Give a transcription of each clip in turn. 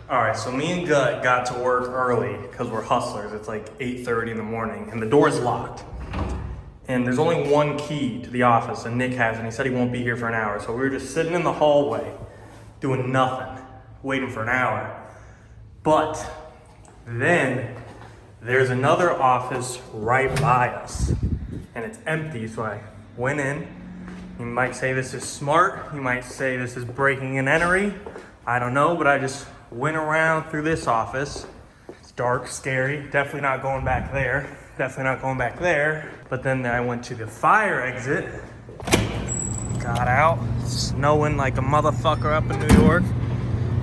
All right, so me and Gut got to work early because we're hustlers. It's like 8:30 in the morning and the door is locked. And there's only one key to the office and Nick has it and he said he won't be here for an hour. So we were just sitting in the hallway doing nothing, waiting for an hour. But then there's another office right by us and it's empty. So I went in. You might say this is smart. You might say this is breaking and entering. I don't know, but I just went around through this office. It's dark, scary, definitely not going back there. Definitely not going back there. But then I went to the fire exit, got out, snowing like a motherfucker up in New York,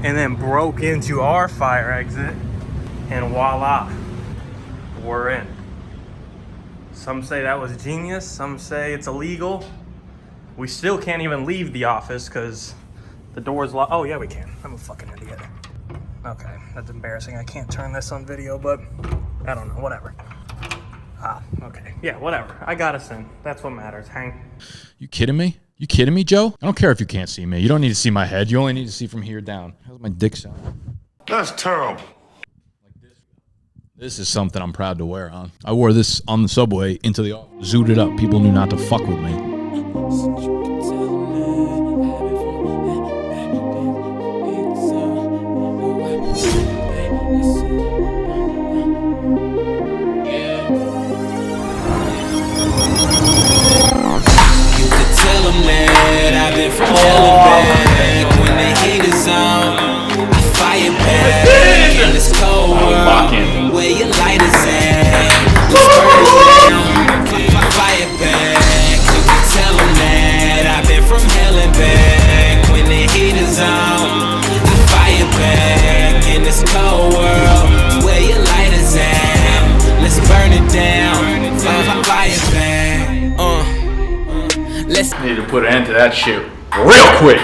and then broke into our fire exit, and voila, we're in. Some say that was genius, some say it's illegal. We still can't even leave the office because the door's locked. Oh yeah, we can. I'm a fucking idiot. Okay, that's embarrassing. I can't turn this on video, but I don't know, whatever. Ah, okay. Yeah, whatever. I got us in. That's what matters. Hang. You kidding me? You kidding me, Joe? I don't care if you can't see me. You don't need to see my head. You only need to see from here down. How's my dick sound? That's terrible. This is something I'm proud to wear, huh? I wore this on the subway into the office. Zooted it up. People knew not to fuck with me. From hell back when the heat is on, I fire back in this cold world where your light is at. Let's burn it down, fire back. You can tell them that I've been from hell and back when the heat is on. I fire back in this cold world where your light is at. Let's burn it down, fire back. Let's need to put an end to that shit real quick.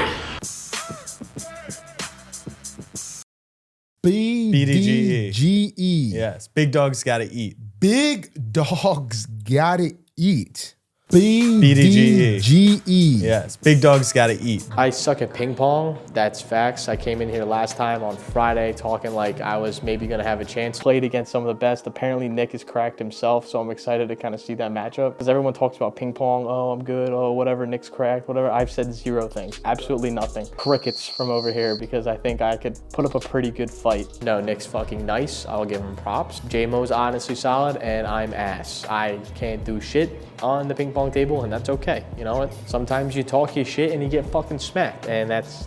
BDGE. Yes, big dogs gotta eat. Big dogs gotta eat. BDGE. BDGE. Yes, big dogs gotta eat. I suck at ping pong, that's facts. I came in here last time on Friday talking like I was maybe gonna have a chance. Played against some of the best. Apparently Nick is cracked himself, so I'm excited to kind of see that matchup. Because everyone talks about ping pong, oh, I'm good, oh, whatever, Nick's cracked, whatever. I've said zero things, absolutely nothing. Crickets from over here because I think I could put up a pretty good fight. No, Nick's fucking nice, I'll give him props. J-Mo's honestly solid, and I'm ass. I can't do shit on the ping pong table, and that's okay. You know what? Sometimes you talk your shit and you get fucking smacked, and that's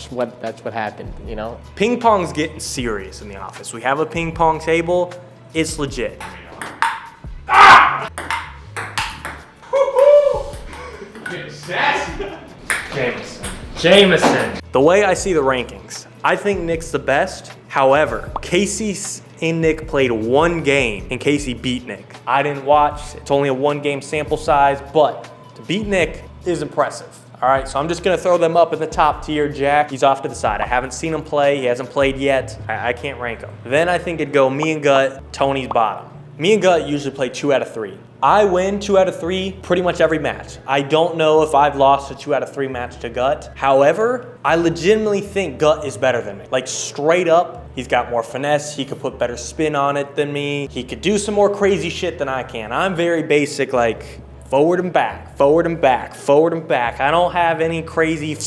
what happened. You know. Ping pong's getting serious in the office. We have a ping pong table. It's legit. Ah! Jameson. The way I see the rankings, I think Nick's the best. However, Casey and Nick played one game and Casey beat Nick. I didn't watch, it's only a 1-game sample size, but to beat Nick is impressive. All right, so I'm just gonna throw them up in the top tier. Jack, he's off to the side. I haven't seen him play, he hasn't played yet. I can't rank him. Then I think it'd go me and Gut, Tony's bottom. Me and Gut usually play 2 out of 3. I win 2 out of 3 pretty much every match. I don't know if I've lost a 2 out of 3 match to Gut. However, I legitimately think Gut is better than me. Like straight up, he's got more finesse. He could put better spin on it than me. He could do some more crazy shit than I can. I'm very basic, like forward and back, forward and back, forward and back. I don't have any crazy,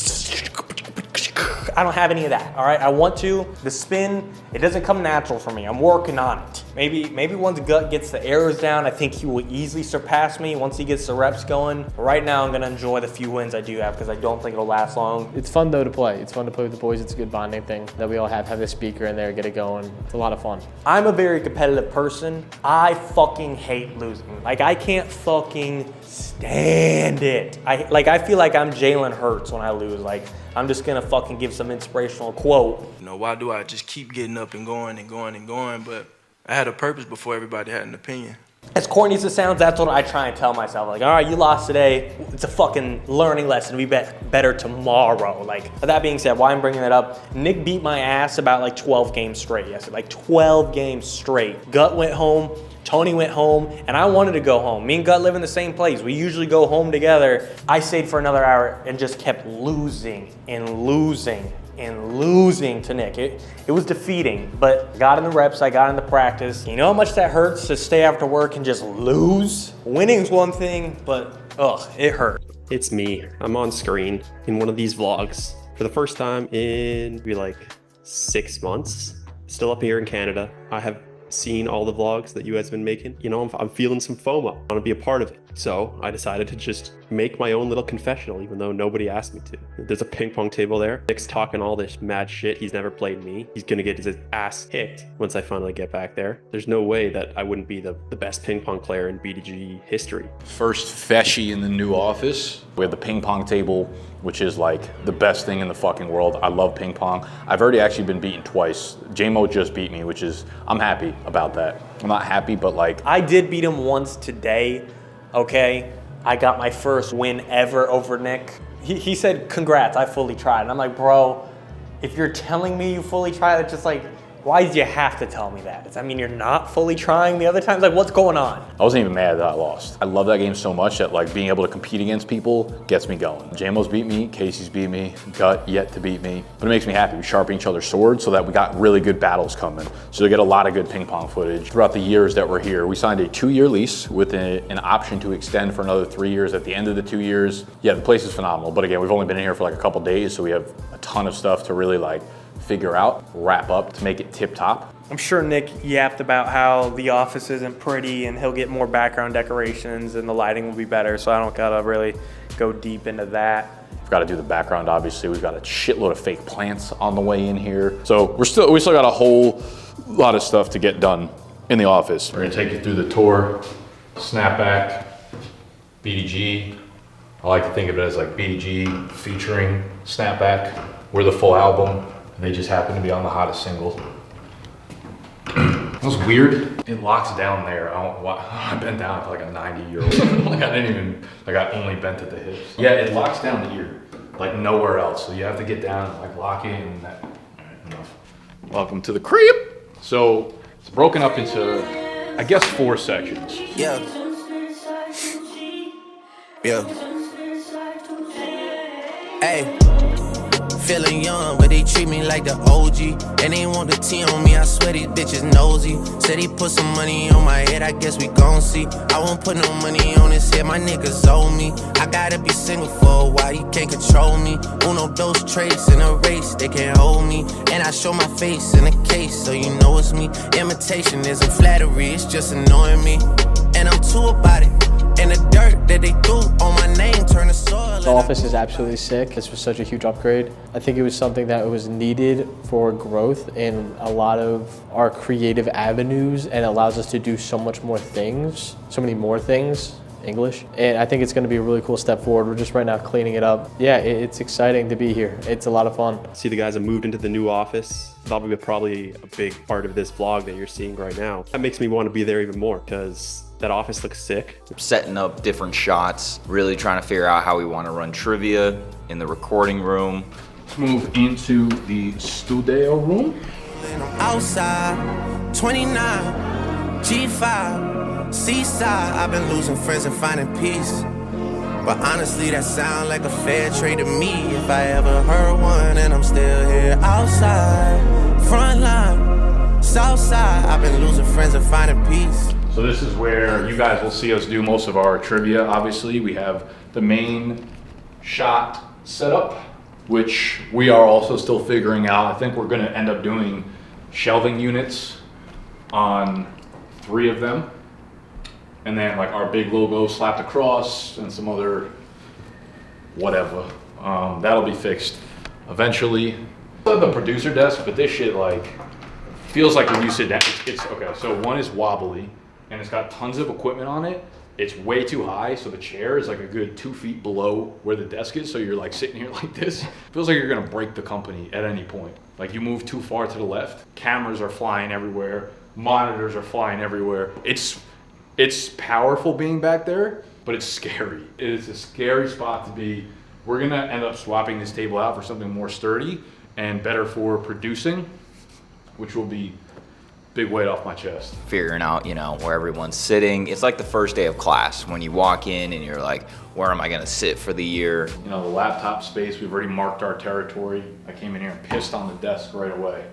I don't have any of that, all right? I want to. The spin, it doesn't come natural for me. I'm working on it. Maybe once Gut gets the errors down, I think he will easily surpass me once he gets the reps going. But right now, I'm gonna enjoy the few wins I do have because I don't think it'll last long. It's fun though to play. It's fun to play with the boys. It's a good bonding thing that we all have the speaker in there, get it going. It's a lot of fun. I'm a very competitive person. I fucking hate losing. Like I can't fucking stand it. I feel like I'm Jalen Hurts when I lose. Like I'm just gonna fucking give some inspirational quote. You know, why do I just keep getting up and going and going and going? But I had a purpose before everybody had an opinion. As corny as it sounds, that's what I try and tell myself. Like, all right, you lost today. It's a fucking learning lesson. We bet better tomorrow. Like, that being said, why I'm bringing that up, Nick beat my ass about like 12 games straight yesterday. Like 12 games straight. Gut went home. Tony went home, and I wanted to go home. Me and Gut live in the same place. We usually go home together. I stayed for another hour and just kept losing and losing. and losing to Nick. It was defeating, but got in the reps, I got in the practice. You know how much that hurts to stay after work and just lose? Winning's one thing, but ugh, it hurt. It's me. I'm on screen in one of these vlogs for the first time in maybe like 6 months. Still up here in Canada. I have seen all the vlogs that you guys have been making. You know, I'm feeling some FOMO. I want to be a part of it. So I decided to just make my own little confessional, even though nobody asked me to. There's a ping pong table there. Nick's talking all this mad shit. He's never played me. He's gonna get his ass kicked once I finally get back there. There's no way that I wouldn't be the best ping pong player in BDGE history. First feshy in the new office. We have the ping pong table, which is like the best thing in the fucking world. I love ping pong. I've already actually been beaten twice. J-Mo just beat me, which is, I'm happy about that. I'm not happy, but like. I did beat him once today, okay? I got my first win ever over Nick. He said, congrats, I fully tried. And I'm like, bro, if you're telling me you fully tried, it's just like, why did you have to tell me that? Does that mean you're not fully trying the other times? Like, what's going on? I wasn't even mad that I lost. I love that game so much that like being able to compete against people gets me going. J-Mo's beat me, Casey's beat me, Gut yet to beat me. But it makes me happy. We sharpen each other's swords so that we got really good battles coming. So you'll get a lot of good ping pong footage. Throughout the years that we're here, we signed a 2-year lease with an option to extend for another 3 years. At the end of the 2 years, yeah, the place is phenomenal. But again, we've only been in here for like a couple days, so we have a ton of stuff to really like figure out, wrap up to make it tip top. I'm sure Nick yapped about how the office isn't pretty and he'll get more background decorations and the lighting will be better, so I don't gotta really go deep into that. We've got to do the background, obviously. We've got a shitload of fake plants on the way in here. So we still got a whole lot of stuff to get done in the office. We're gonna take you through the tour, snapback, BDGE. I like to think of it as like BDGE featuring snapback. We're the full album. They just happen to be on the hottest single. It was weird. It locks down there. I bent down to like a 90-year-old. Like I only bent at the hips. Yeah, it locks down here, like nowhere else. So you have to get down and like lock in. And that. All right, enough. Welcome to the crib. So it's broken up into, I guess, 4 sections. Yeah. Yeah. Hey. Feeling young, but they treat me like the OG. And they want the T on me, I swear these bitches nosy. Said he put some money on my head, I guess we gon' see. I won't put no money on his head, my niggas owe me. I gotta be single for a while, you can't control me. Uno, those traits in a race, they can't hold me. And I show my face in a case, so you know it's me. Imitation isn't flattery, it's just annoying me. And I'm too about it. And the dirt that they threw on my name turn to soil. The office is absolutely sick. This was such a huge upgrade. I think it was something that was needed for growth in a lot of our creative avenues and allows us to do so much more things, so many more things, English. And I think it's gonna be a really cool step forward. We're just right now cleaning it up. Yeah, it's exciting to be here. It's a lot of fun. See, the guys have moved into the new office. That'll be probably a big part of this vlog that you're seeing right now. That makes me want to be there even more because that office looks sick. Setting up different shots, really trying to figure out how we want to run trivia in the recording room. Let's move into the studio room. I'm outside, 29, G5, Seaside. I've been losing friends and finding peace. But honestly, that sound like a fair trade to me. If I ever heard one, and I'm still here outside, front line, south side. I've been losing friends and finding peace. So this is where you guys will see us do most of our trivia. Obviously, we have the main shot setup, which we are also still figuring out. I think we're gonna end up doing shelving units on 3 of them. And then like our big logo slapped across and some other whatever. That'll be fixed eventually. The producer desk, but this shit like feels like when you sit down, it's okay. So one is wobbly and it's got tons of equipment on it. It's way too high, so the chair is like a good 2 feet below where the desk is. So you're like sitting here like this. Feels like you're gonna break the company at any point. Like you move too far to the left, cameras are flying everywhere, monitors are flying everywhere. It's powerful being back there, but it's scary. It is a scary spot to be. We're gonna end up swapping this table out for something more sturdy and better for producing, which will be Big weight off my chest. Figuring out, where everyone's sitting. It's like the first day of class when you walk in and you're like, where am I gonna sit for the year? The laptop space, we've already marked our territory. I came in here and pissed on the desk right away.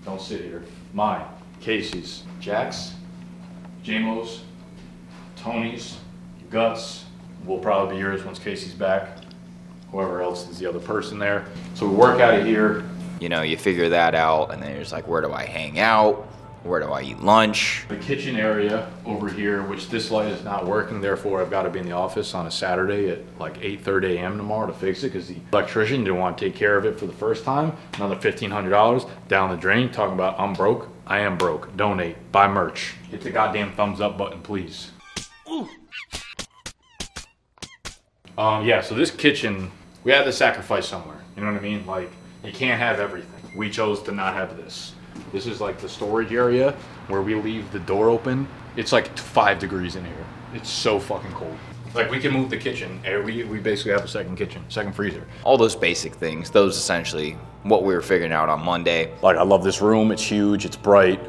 Don't sit here. Mine, Casey's, Jack's, JMO's, Tony's, Guts, will probably be yours once Casey's back. Whoever else is the other person there. So we work out of here. You figure that out, and then you're just like, where do I hang out? Where do I eat lunch? The kitchen area over here, which this light is not working, therefore I've got to be in the office on a Saturday at like 8:30 a.m. tomorrow to fix it because the electrician didn't want to take care of it for the first time. Another $1,500 down the drain, talking about I'm broke. I am broke. Donate. Buy merch. Hit the goddamn thumbs up button, please. Yeah, so this kitchen, we had to sacrifice somewhere. You know what I mean? Like, you can't have everything. We chose to not have this. This is like the storage area where we leave the door open. It's like 5 degrees in here. It's so fucking cold. Like, we can move the kitchen. We basically have a second kitchen, second freezer. All those basic things, those essentially what we were figuring out on Monday. Like, I love this room. It's huge. It's bright.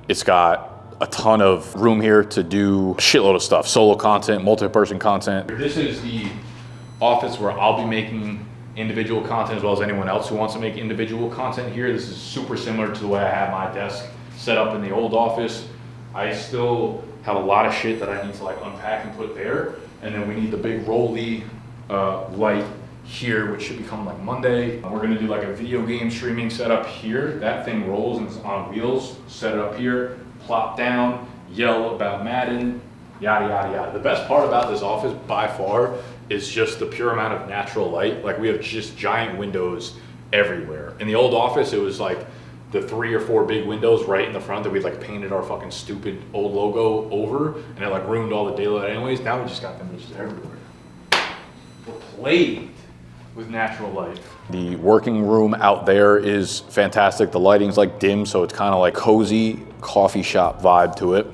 It's got a ton of room here to do a shitload of stuff. Solo content, multi-person content. This is the office where I'll be making individual content as well as anyone else who wants to make individual content here. This is super similar to the way I have my desk set up in the old office. I still have a lot of shit that I need to like unpack and put there. And then we need the big rolly light here, which should be coming like Monday. We're gonna do like a video game streaming setup here. That thing rolls and it's on wheels. Set it up here, plop down, yell about Madden, yada, yada, yada. The best part about this office by far is just the pure amount of natural light. Like, we have just giant windows everywhere. In the old office, it was like the 3 or 4 big windows right in the front that we like painted our fucking stupid old logo over, and it like ruined all the daylight anyways. Now we just got them just everywhere. We're plagued with natural light. The working room out there is fantastic. The lighting's like dim, so it's kind of like cozy coffee shop vibe to it.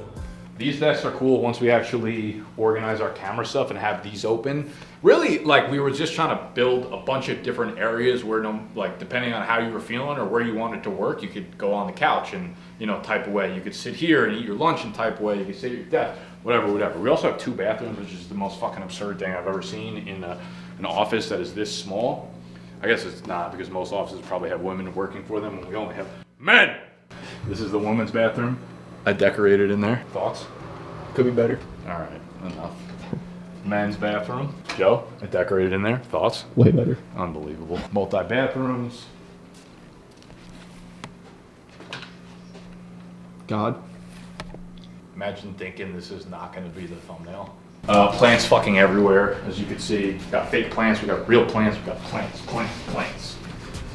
These desks are cool once we actually organize our camera stuff and have these open. Really, like, we were just trying to build a bunch of different areas where, like, depending on how you were feeling or where you wanted to work, you could go on the couch and, type away. You could sit here and eat your lunch and type away. You could sit at your desk, whatever. We also have 2 bathrooms, which is the most fucking absurd thing I've ever seen in an office that is this small. I guess it's not, because most offices probably have women working for them, and we only have men. This is the women's bathroom. I decorated in there. Thoughts? Could be better. All right, enough. Men's bathroom. Joe, I decorated in there. Thoughts? Way better. Unbelievable. Multi-bathrooms. God. Imagine thinking this is not going to be the thumbnail. Plants fucking everywhere, as you can see. We got fake plants, we got real plants, we got plants.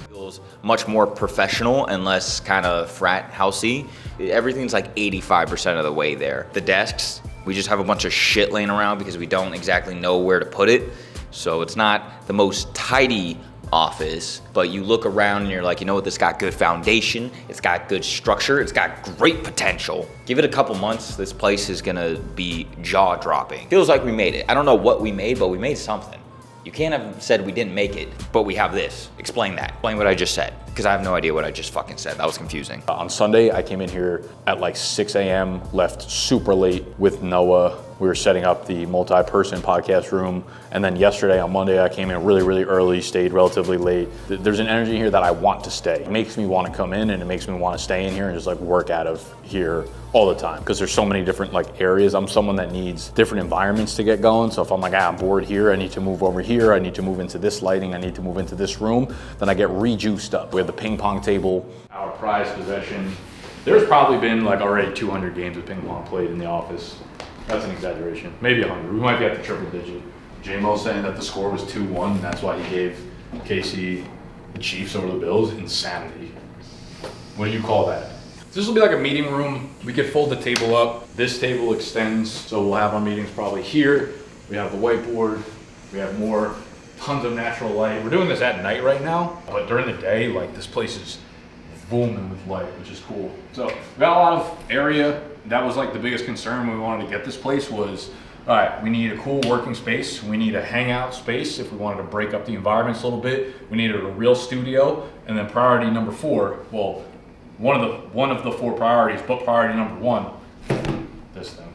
Feels much more professional and less kind of frat housey. Everything's like 85% of the way there. The desks, we just have a bunch of shit laying around because we don't exactly know where to put it. So it's not the most tidy office, but you look around and you're like, you know what, this got good foundation, it's got good structure, it's got great potential. Give it a couple months, this place is gonna be jaw-dropping. Feels like we made it. I don't know what we made, but we made something. You can't have said we didn't make it, but we have this. Explain that. Explain what I just said, because I have no idea what I just fucking said. That was confusing. On Sunday, I came in here at like 6 a.m., left super late with Noah. We were setting up the multi-person podcast room. And then yesterday on Monday, I came in really, really early, stayed relatively late. There's an energy here that I want to stay. It makes me want to come in, and it makes me want to stay in here and just like work out of here all the time, because there's so many different like areas. I'm someone that needs different environments to get going. So if I'm like, I'm bored here, I need to move over here, I need to move into this lighting, I need to move into this room, then I get re-juiced up. We have the ping pong table. Our prized possession. There's probably been like already 200 games of ping pong played in the office. That's an exaggeration. Maybe 100. We might be at the triple digit. J-Mo saying that the score was 2-1, and that's why he gave Casey the Chiefs over the Bills. Insanity. What do you call that? This will be like a meeting room. We could fold the table up. This table extends, so we'll have our meetings probably here. We have the whiteboard. We have more, tons of natural light. We're doing this at night right now, but during the day, like, this place is booming with light, which is cool. So we got a lot of area. That was like the biggest concern when we wanted to get this place was, all right, we need a cool working space. We need a hangout space if we wanted to break up the environments a little bit. We needed a real studio. And then priority number 4, well, one of the 4 priorities, but priority number 1, this thing.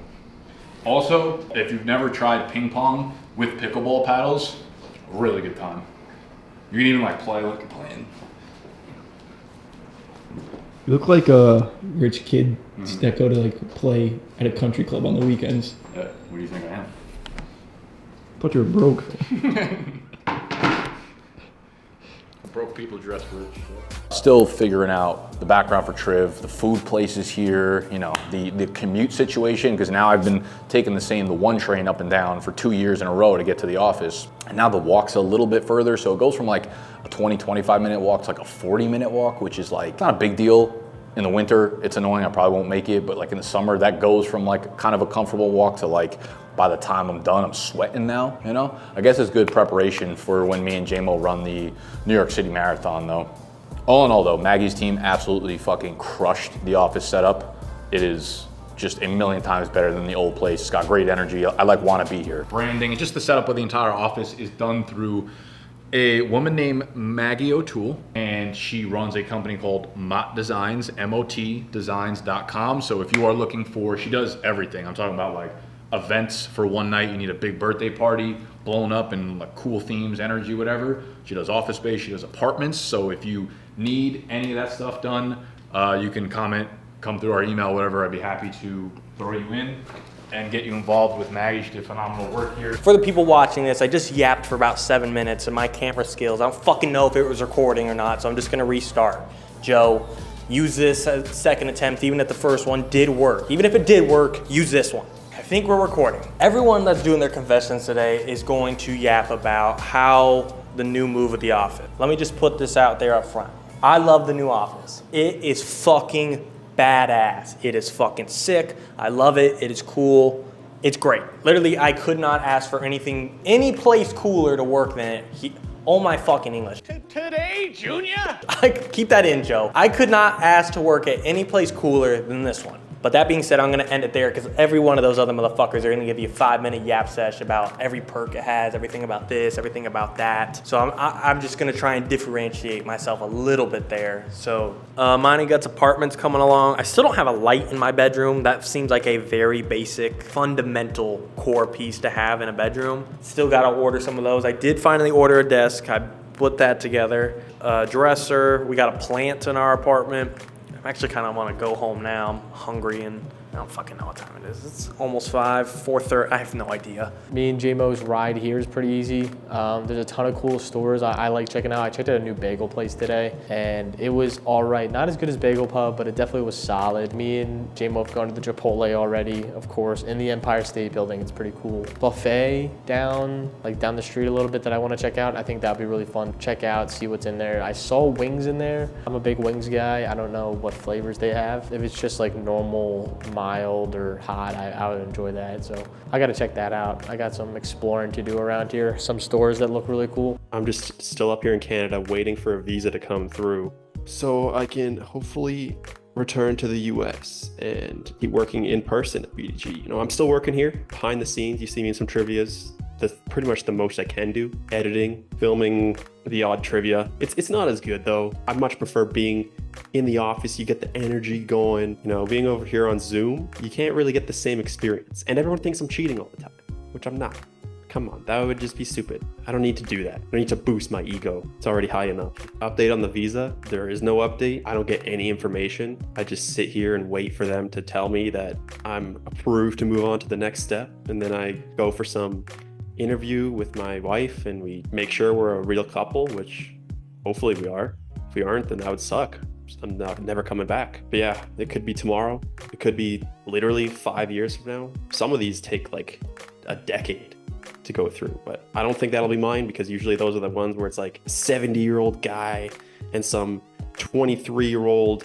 Also, if you've never tried ping pong with pickleball paddles, really good time. You can even like play like you're playing. You look like a rich kid that go to like play at a country club on the weekends. Yeah, what do you think I am? Thought you were broke. Broke people dress rich. Still figuring out the background for Triv, the food places here, you know, the commute situation, because now I've been taking the 1 train up and down for 2 years in a row to get to the office. And now the walk's a little bit further, so it goes from like a 20, 25-minute walk to like a 40-minute walk, which is like not a big deal. In the winter, it's annoying, I probably won't make it, but like in the summer, that goes from like kind of a comfortable walk to like, by the time I'm done, I'm sweating now, you know? I guess it's good preparation for when me and J-Mo run the New York City Marathon though. All in all though, Maggie's team absolutely fucking crushed the office setup. It is just a million times better than the old place. It's got great energy. I like wanna be here. Branding and just the setup of the entire office is done through a woman named Maggie O'Toole, and she runs a company called Mott Designs, MOTdesigns.com. So if you are looking for, she does everything. I'm talking about like events for one night, you need a big birthday party, blown up and like cool themes, energy, whatever. She does office space, she does apartments. So if you need any of that stuff done, you can comment, come through our email, whatever. I'd be happy to throw you in and get you involved with Maggie. She did phenomenal work here. For the people watching this, I just yapped for about 7 minutes and my camera skills, I don't fucking know if it was recording or not, so I'm just gonna restart. Joe, use this second attempt, even if the first one did work. Even if it did work, use this one. I think we're recording. Everyone that's doing their confessions today is going to yap about how the new move at the office. Let me just put this out there up front. I love the new office. It is fucking badass. It is fucking sick. I love it. It is cool. It's great. Literally, I could not ask for anything, any place cooler to work than it. Oh my fucking English. Today, Junior? Keep that in, Joe. I could not ask to work at any place cooler than this one. But that being said, I'm gonna end it there because every one of those other motherfuckers are gonna give you a 5-minute yap sesh about every perk it has, everything about this, everything about that. So I'm just gonna try and differentiate myself a little bit there. So Monty Guts apartments coming along. I still don't have a light in my bedroom. That seems like a very basic, fundamental core piece to have in a bedroom. Still gotta order some of those. I did finally order a desk. I put that together. Dresser, we got a plant in our apartment. I actually kind of want to go home now. I'm hungry and I don't fucking know what time it is. It's almost 4:30. I have no idea. Me and J-Mo's ride here is pretty easy. There's a ton of cool stores I like checking out. I checked out a new bagel place today and it was all right. Not as good as Bagel Pub, but it definitely was solid. Me and J-Mo have gone to the Chipotle already, of course, in the Empire State Building. It's pretty cool. Buffet down the street a little bit that I want to check out. I think that'd be really fun. Check out, see what's in there. I saw wings in there. I'm a big wings guy. I don't know what flavors they have. If it's just like normal, mild or hot, I would enjoy that. So I gotta check that out. I got some exploring to do around here. Some stores that look really cool. I'm just still up here in Canada waiting for a visa to come through so I can hopefully return to the US and keep working in person at BDGE. You know, I'm still working here behind the scenes. You see me in some trivias. That's pretty much the most I can do. Editing, filming the odd trivia. It's not as good though. I much prefer being in the office. You get the energy going. You know, being over here on Zoom, you can't really get the same experience. And everyone thinks I'm cheating all the time, which I'm not. Come on, that would just be stupid. I don't need to do that. I don't need to boost my ego. It's already high enough. Update on the visa, there is no update. I don't get any information. I just sit here and wait for them to tell me that I'm approved to move on to the next step. And then I go for some interview with my wife and we make sure we're a real couple, which hopefully we are. If we aren't, then that would suck. I'm never coming back. But yeah, it could be tomorrow. It could be literally 5 years from now. Some of these take like a decade to go through, but I don't think that'll be mine because usually those are the ones where it's like a 70-year-old guy and some 23-year-old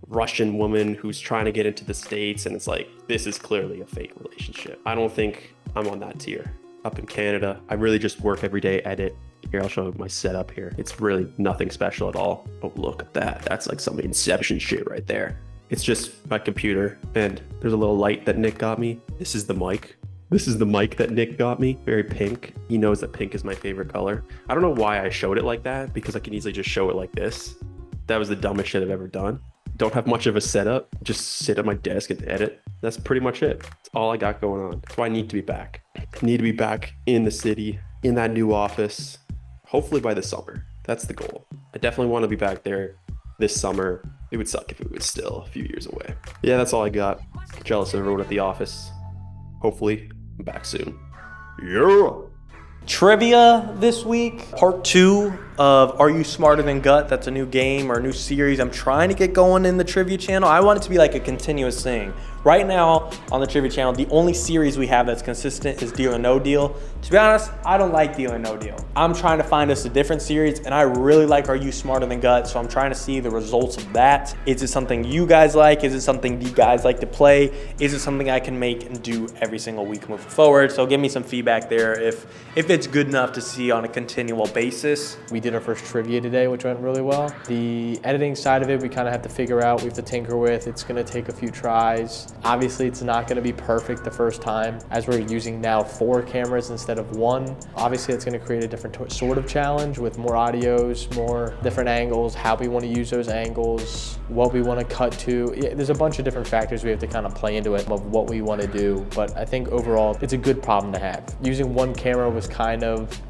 Russian woman who's trying to get into the States, and it's like, this is clearly a fake relationship. I don't think I'm on that tier. Up in Canada, I really just work every day, edit. Here, I'll show you my setup here. It's really nothing special at all. Oh, look at that. That's like some Inception shit right there. It's just my computer, and there's a little light that Nick got me. This is the mic. This is the mic that Nick got me. Very pink. He knows that pink is my favorite color. I don't know why I showed it like that, because I can easily just show it like this. That was the dumbest shit I've ever done. Don't have much of a setup. Just sit at my desk and edit. That's pretty much it. That's all I got going on. That's why I need to be back. I need to be back in the city, in that new office, hopefully by the summer. That's the goal. I definitely want to be back there this summer. It would suck if it was still a few years away. Yeah, that's all I got. Jealous of everyone at the office. Hopefully, I'm back soon. Yeah. Trivia this week, part 2 of Are You Smarter Than Gut? That's a new game or a new series I'm trying to get going in the trivia channel. I want it to be like a continuous thing. Right now on the trivia channel, the only series we have that's consistent is Deal or No Deal. To be honest, I don't like Deal or No Deal. I'm trying to find us a different series, and I really like Are You Smarter Than Gut? So I'm trying to see the results of that. Is it something you guys like? Is it something you guys like to play? Is it something I can make and do every single week moving forward? So give me some feedback there if it's good enough to see on a continual basis. We did our first trivia today, which went really well. The editing side of it, we kind of have to figure out, we have to tinker with. It's gonna take a few tries. Obviously, it's not gonna be perfect the first time, as we're using now 4 cameras instead of 1. Obviously, it's gonna create a different sort of challenge with more audios, more different angles, how we wanna use those angles, what we wanna cut to. Yeah, there's a bunch of different factors we have to kind of play into it of what we wanna do, but I think overall, it's a good problem to have. Using 1 camera was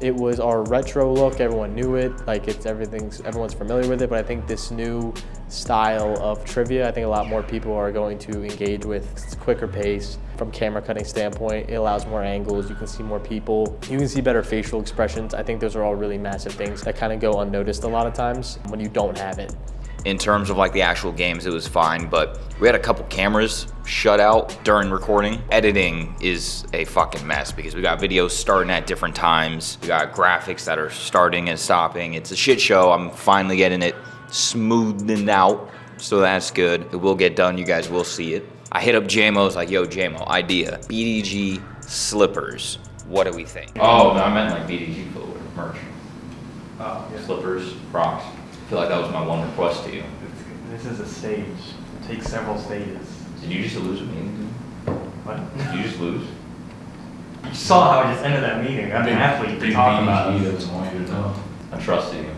it was our retro look, everyone knew it, like everyone's familiar with it, but I think this new style of trivia, I think a lot more people are going to engage with. It's quicker pace. From camera cutting standpoint, it allows more angles, you can see more people, you can see better facial expressions. I think those are all really massive things that kind of go unnoticed a lot of times when you don't have it. In terms of like the actual games, it was fine, but we had a couple cameras shut out during recording. Editing is a fucking mess because we got videos starting at different times. We got graphics that are starting and stopping. It's a shit show. I'm finally getting it smoothed out, so that's good. It will get done, you guys will see it. I hit up JMO, I was like, yo, JMO, idea. BDG slippers. What do we think? Oh, no, I meant like BDG footwear, merch. Oh, yeah. Slippers, Crocs. I feel like that was my one request to you. This is a stage. It takes several stages. Did you just lose a meeting? What? Did you just lose? You saw how I just ended that meeting. I'm an athlete to talk about it. doesn't want you to know. I trusted you.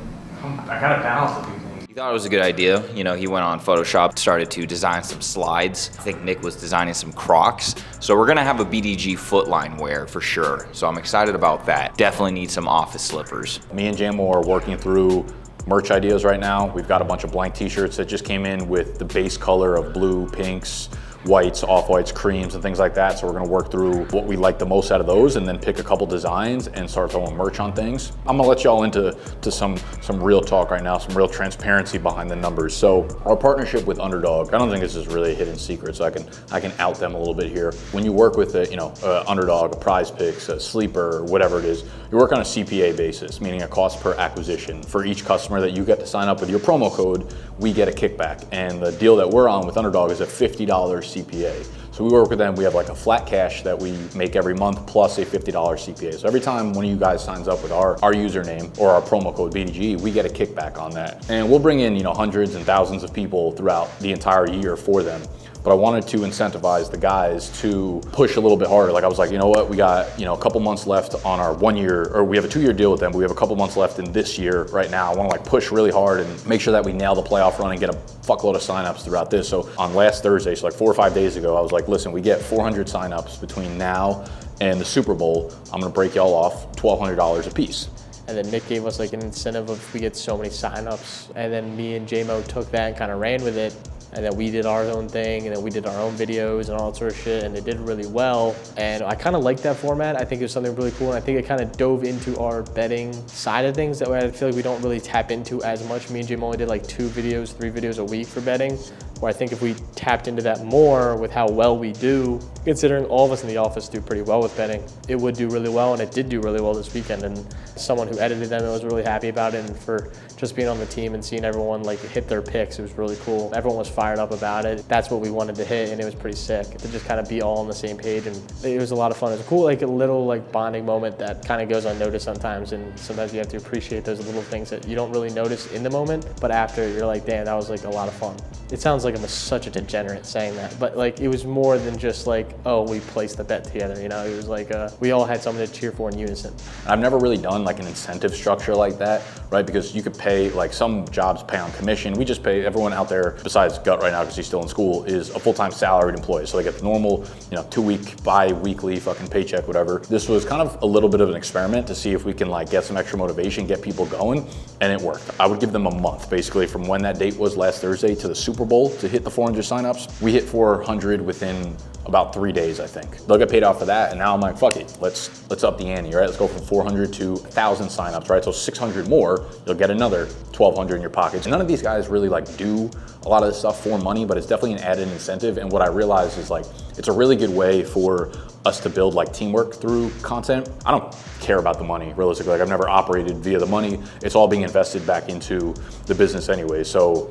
I gotta balance a few things. He thought it was a good idea. You know, he went on Photoshop, started to design some slides. I think Nick was designing some Crocs. So we're gonna have a BDG footline wear for sure. So I'm excited about that. Definitely need some office slippers. Me and JMO are working through merch ideas right now. We've got a bunch of blank t-shirts that just came in with the base color of blue, pinks, whites, off-whites, creams, and things like that. So we're gonna work through what we like the most out of those and then pick a couple designs and start throwing merch on things. I'm gonna let y'all into some real talk right now, some real transparency behind the numbers. So our partnership with Underdog, I don't think this is really a hidden secret, so I can out them a little bit here. When you work with a Underdog, a Prize Picks, a Sleeper, or whatever it is, you work on a CPA basis, meaning a cost per acquisition. For each customer that you get to sign up with your promo code, we get a kickback. And the deal that we're on with Underdog is a $50 CPA. So we work with them, we have like a flat cash that we make every month plus a $50 CPA. So every time one of you guys signs up with our username or our promo code BDGE, we get a kickback on that. And we'll bring in hundreds and thousands of people throughout the entire year for them. But I wanted to incentivize the guys to push a little bit harder. Like I was like, you know what, we got a couple months left on our 1 year, or we have a 2-year deal with them, but we have a couple months left in this year right now. I wanna like push really hard and make sure that we nail the playoff run and get a fuckload of signups throughout this. So on last Thursday, so like 4 or 5 days ago, I was like, listen, we get 400 signups between now and the Super Bowl. I'm gonna break y'all off $1,200 a piece. And then Nick gave us like an incentive of if we get so many signups. And then me and JMO took that and kind of ran with it. And then we did our own thing, and then we did our own videos and all that sort of shit, and it did really well. And I kind of like that format. I think it was something really cool, and I think it kind of dove into our betting side of things that I feel like we don't really tap into as much. Me and Jim only did like 2 videos, 3 videos a week for betting, where I think if we tapped into that more with how well we do, considering all of us in the office do pretty well with betting, it would do really well, and it did do really well this weekend. And someone who edited them, I was really happy about it, and for just being on the team and seeing everyone like hit their picks, it was really cool. Everyone was fired up about it. That's what we wanted to hit, and it was pretty sick to just kind of be all on the same page, and it was a lot of fun. It was cool, like a little like bonding moment that kind of goes unnoticed sometimes, and sometimes you have to appreciate those little things that you don't really notice in the moment, but after you're like, damn, that was like a lot of fun. It sounds like like I'm such a degenerate saying that, but like it was more than just like, oh, we placed the bet together, you know? It was like we all had something to cheer for in unison. I've never really done like an incentive structure like that, right? Because you could pay, like some jobs pay on commission. We just pay everyone out there, besides Gut right now because he's still in school, is a full-time salaried employee. So they get the normal, 2-week, bi-weekly fucking paycheck, whatever. This was kind of a little bit of an experiment to see if we can like get some extra motivation, get people going, and it worked. I would give them a month basically from when that date was last Thursday to the Super Bowl to hit the 400 signups. We hit 400 within about 3 days, I think. They'll get paid off for that, and now I'm like, fuck it, let's up the ante, right? Let's go from 400 to 1,000 signups, right? So 600 more, you'll get another 1,200 in your pockets. And none of these guys really like do a lot of this stuff for money, but it's definitely an added incentive. And what I realized is like, it's a really good way for us to build like teamwork through content. I don't care about the money, realistically. Like I've never operated via the money. It's all being invested back into the business anyway. So,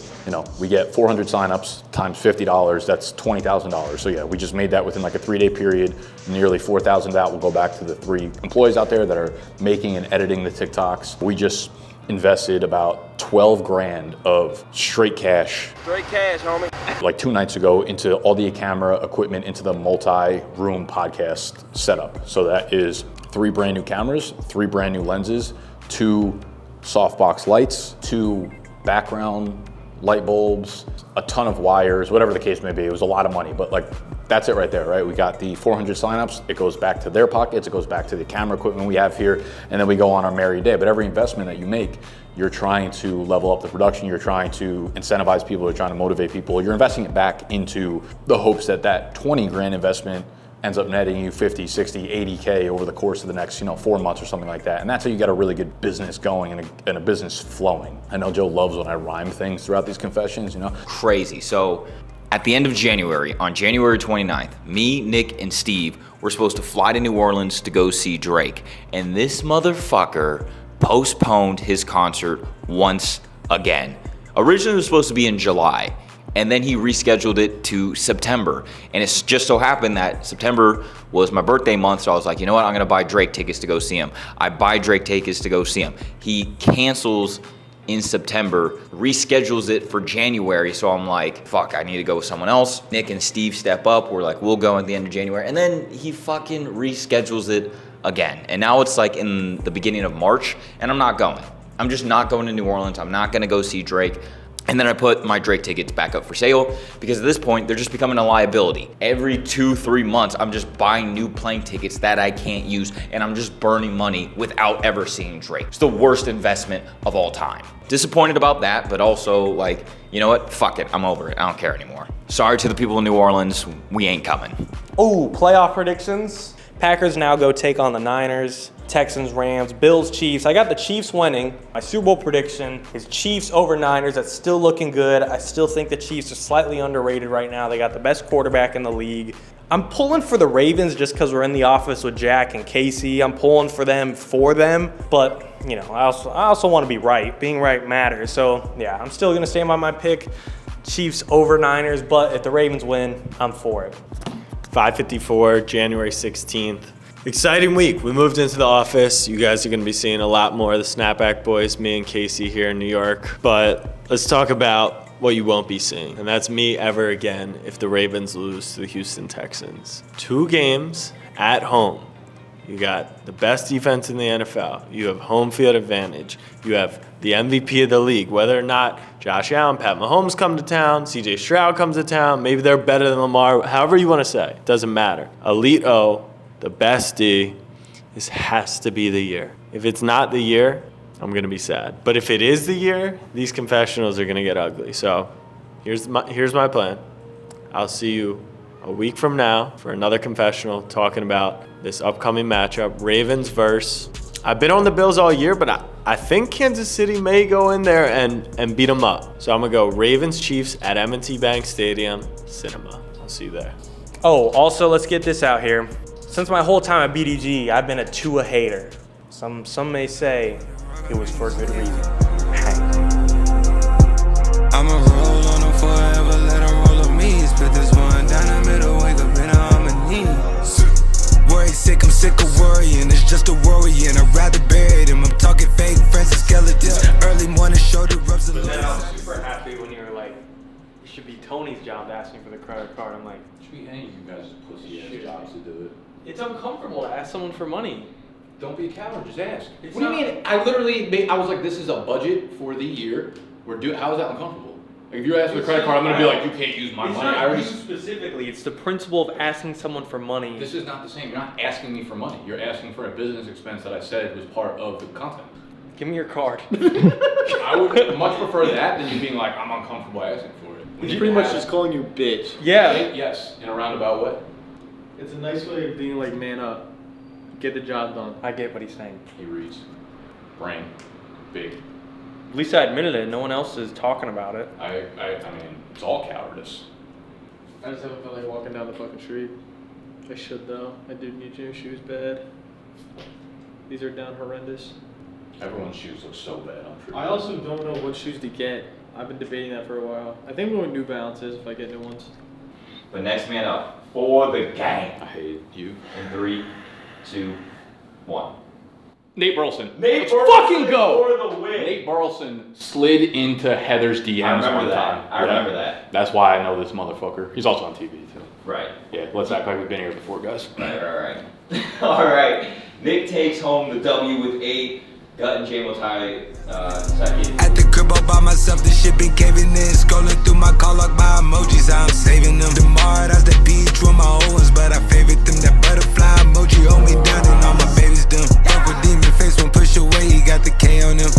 we get 400 signups times $50, that's $20,000. So yeah, we just made that within like a 3-day period. Nearly 4,000 of that will go back to the 3 employees out there that are making and editing the TikToks. We just invested about 12 grand of straight cash. Straight cash, homie. Like 2 nights ago into all the camera equipment, into the multi-room podcast setup. So that is 3 brand new cameras, 3 brand new lenses, 2 softbox lights, 2 background light bulbs, a ton of wires, whatever the case may be. It was a lot of money, but like that's it right there, right? We got the 400 signups, it goes back to their pockets, it goes back to the camera equipment we have here, and then we go on our merry day. But every investment that you make, you're trying to level up the production, you're trying to incentivize people, you're trying to motivate people, you're investing it back into the hopes that that 20 grand investment ends up netting you 50, 60, 80K over the course of the next, 4 months or something like that. And that's how you get a really good business going and a business flowing. I know Joe loves when I rhyme things throughout these confessions, Crazy. So at the end of January, on January 29th, me, Nick, and Steve were supposed to fly to New Orleans to go see Drake. And this motherfucker postponed his concert once again. Originally it was supposed to be in July, and then he rescheduled it to September. And it's just so happened that September was my birthday month, so I was like, you know what, I'm gonna buy Drake tickets to go see him. I buy Drake tickets to go see him. He cancels in September, reschedules it for January, so I'm like, fuck, I need to go with someone else. Nick and Steve step up, we're like, we'll go at the end of January, and then he fucking reschedules it again. And now it's like in the beginning of March, and I'm not going. I'm just not going to New Orleans. I'm not gonna go see Drake. And then I put my Drake tickets back up for sale because at this point, they're just becoming a liability. Every 2-3 months, I'm just buying new plane tickets that I can't use, and I'm just burning money without ever seeing Drake. It's the worst investment of all time. Disappointed about that, but also like, you know what? Fuck it, I'm over it. I don't care anymore. Sorry to the people in New Orleans, we ain't coming. Oh, playoff predictions. Packers now go take on the Niners. Texans, Rams, Bills, Chiefs. I got the Chiefs winning. My Super Bowl prediction is Chiefs over Niners. That's still looking good. I still think the Chiefs are slightly underrated right now. They got the best quarterback in the league. I'm pulling for the Ravens just because we're in the office with Jack and Casey. I'm pulling for them, but I also want to be right. Being right matters. So yeah, I'm still gonna stand by my pick. Chiefs over Niners, but if the Ravens win, I'm for it. 5:54, January 16th. Exciting week. We moved into the office. You guys are going to be seeing a lot more of the Snapback Boys, me and Casey here in New York. But let's talk about what you won't be seeing. And that's me ever again if the Ravens lose to the Houston Texans. 2 games at home. You got the best defense in the NFL. You have home field advantage. You have the MVP of the league. Whether or not Josh Allen, Pat Mahomes come to town, CJ Stroud comes to town, maybe they're better than Lamar, however you want to say. It doesn't matter. Elite O, the best D, this has to be the year. If it's not the year, I'm going to be sad. But if it is the year, these confessionals are going to get ugly. So here's my plan. I'll see you a week from now for another confessional talking about this upcoming matchup, Ravens versus. I've been on the Bills all year, but I think Kansas City may go in there and beat them up. So I'm going to go Ravens Chiefs at M&T Bank Stadium, Cinema. I'll see you there. Oh, also, let's get this out here. Since my whole time at BDGE, I've been a Tua hater. Some may say it was for a good reason. I'ma roll on them forever, let them roll on me. Split this one down the middle, wake up in a harmony. Worry sick, I'm sick of worrying. It's just a worrying. I'd rather bury them. I'm talking fake friends and skeletons. Early morning show the rubs of But then I was super happy when you were like, should be Tony's job asking for the credit card. I'm like, Should be any of you guys' pussy ass jobs to do it. it's uncomfortable to ask someone for money. Don't be a coward, just ask. It's What do you not- mean? I literally, I was like, this is a budget for the year. How is that uncomfortable? Like, if you're asking for a credit card, I'm gonna be like, you can't use my It's money. not you specifically. It's the principle of asking someone for money. This is not the same. You're not asking me for money. You're asking for a business expense that I said was part of the content. Give me your card. I would much prefer that than you being like, I'm uncomfortable asking for it. He's pretty much just calling you bitch. Yeah. Yes, in a roundabout way. It's a nice way of being like, man up. Get the job done. I get what he's saying. He reads. Brain. Big. At least I admitted it. No one else is talking about it. I mean, it's all cowardice. I just haven't felt like walking down the fucking street. I should though. I did need new shoes bad. These are down horrendous. Everyone's shoes look so bad on True. I also don't know what shoes to get. I've been debating that for a while. I think I'm going New Balances if I get new ones. The next man up for the gang. I hate you. In 3, 2, 1. Nate Burleson. Nate Let's Burleson fucking go. for the win. Nate Burleson slid into Heather's DMs I remember one that. time. I remember that. That's why I know this motherfucker. He's also on TV too. Right. Yeah, let's act like we've been here before, guys. Right. All right. Nick takes home the W with 8. Gut and J-Mo tie second. At the crib all by myself, this shit been caving in. Scrolling through my call log, my emojis, I'm saving them. Tomorrow, that's the beach with my old ones, but I favorite them. That butterfly emoji hold me down and all my babies done. Fuck with demon face, won't push away, he got the K on him.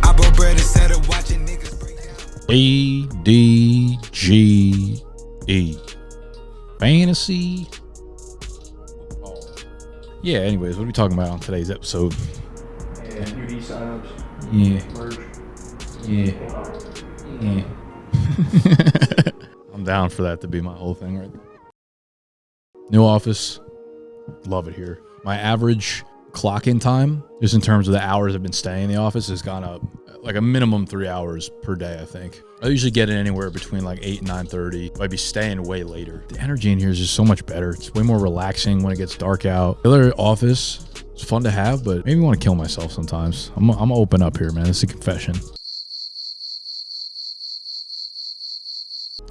I broke bread instead of watching niggas break down. BDGE. Fantasy. Yeah, anyways, what are we talking about on today's episode? UD signups. Yeah. Merge. Yeah. I'm down for that to be my whole thing right there. New office. Love it here. My average clock-in time, just in terms of the hours I've been staying in the office, has gone up like a minimum 3 hours per day, I think. I usually get in anywhere between like 8 and 9:30. I'd be staying way later. The energy in here is just so much better. It's way more relaxing when it gets dark out. The other office, it's fun to have, but maybe I want to kill myself sometimes. I'm gonna open up here, man. It's a confession.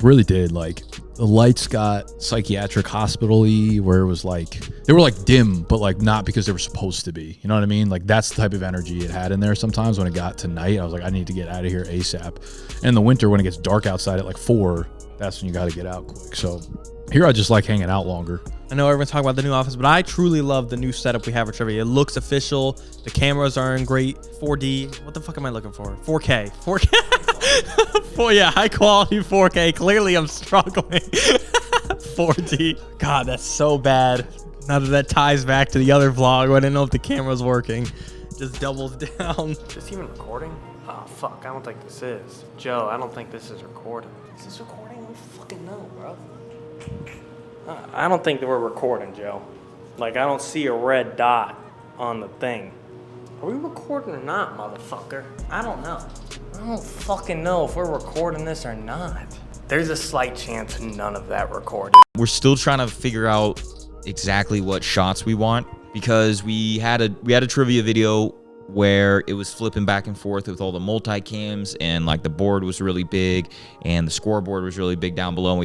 Really did. Like, the lights got psychiatric hospital-y, where it was like, they were like dim, but like not because they were supposed to be. You know what I mean? Like, that's the type of energy it had in there sometimes. When it got to night, I was like, I need to get out of here ASAP. And in the winter, when it gets dark outside at like 4, that's when you got to get out quick. So here I just like hanging out longer. I know everyone's talking about the new office, but I truly love the new setup we have for trivia. It looks official. The cameras are in great 4D. What the fuck am I looking for? 4K. 4K. Yeah, high quality 4K. Clearly I'm struggling. 4D. God, that's so bad. Now that ties back to the other vlog, I didn't know if the camera's working. Just doubles down. Is this even recording? Oh, fuck. I don't think this is. Joe, I don't think this is recording. Is this recording? I don't fucking know, bro. I don't think that we're recording, Joe. Like, I don't see a red dot on the thing. Are we recording or not, motherfucker? I don't know. I don't fucking know if we're recording this or not. There's a slight chance none of that recorded. We're still trying to figure out exactly what shots we want, because we had a trivia video where it was flipping back and forth with all the multicams, and like the board was really big and the scoreboard was really big down below.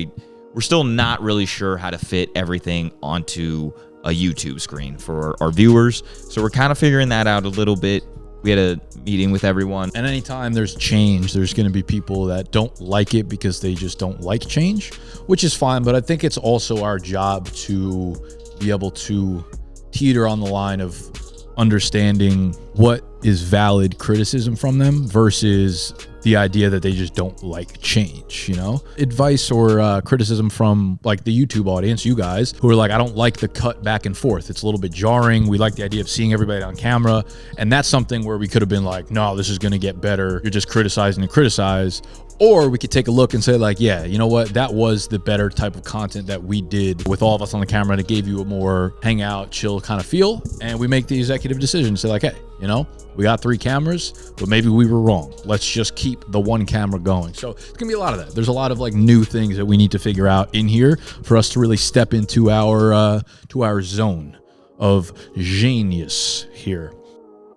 We're still not really sure how to fit everything onto a YouTube screen for our viewers. So we're kind of figuring that out a little bit. We had a meeting with everyone. And anytime there's change, there's going to be people that don't like it because they just don't like change, which is fine. But I think it's also our job to be able to teeter on the line of understanding what is valid criticism from them versus the idea that they just don't like change, you know? Advice or criticism from like the YouTube audience, you guys, who are like, I don't like the cut back and forth. It's a little bit jarring. We like the idea of seeing everybody on camera. And that's something where we could have been like, no, this is gonna get better. You're just criticizing to criticize. Or we could take a look and say like, yeah, you know what? That was the better type of content that we did with all of us on the camera, and it gave you a more hangout, chill kind of feel. And we make the executive decision, say like, hey, you know, we got 3 cameras, but maybe we were wrong. Let's just keep the 1 camera going. So it's gonna be a lot of that. There's a lot of like new things that we need to figure out in here for us to really step into our zone of genius here.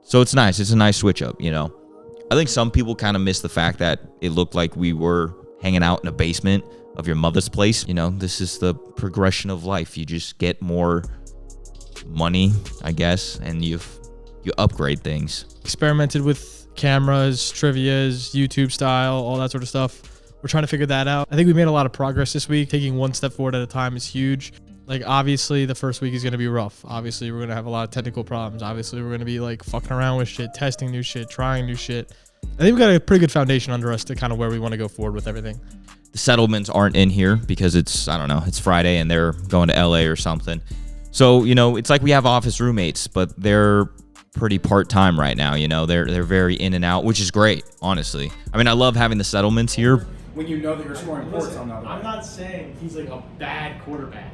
So it's nice. It's a nice switch up, you know. I think some people kind of miss the fact that it looked like we were hanging out in a basement of your mother's place. You know, this is the progression of life. You just get more money, I guess, and you upgrade things. Experimented with cameras, trivias, YouTube style, all that sort of stuff. We're trying to figure that out. I think we made a lot of progress this week. Taking one step forward at a time is huge. Like, obviously, the first week is going to be rough. Obviously, we're going to have a lot of technical problems. Obviously, we're going to be, like, fucking around with shit, testing new shit, trying new shit. I think we got a pretty good foundation under us to kind of where we want to go forward with everything. The settlements aren't in here because it's, I don't know, it's Friday and they're going to LA or something. So, you know, it's like we have office roommates, but they're pretty part-time right now, you know. They're very in and out, which is great, honestly. I mean, I love having the settlements here. When you know that you're scoring points on the other. I'm not saying he's like a bad quarterback.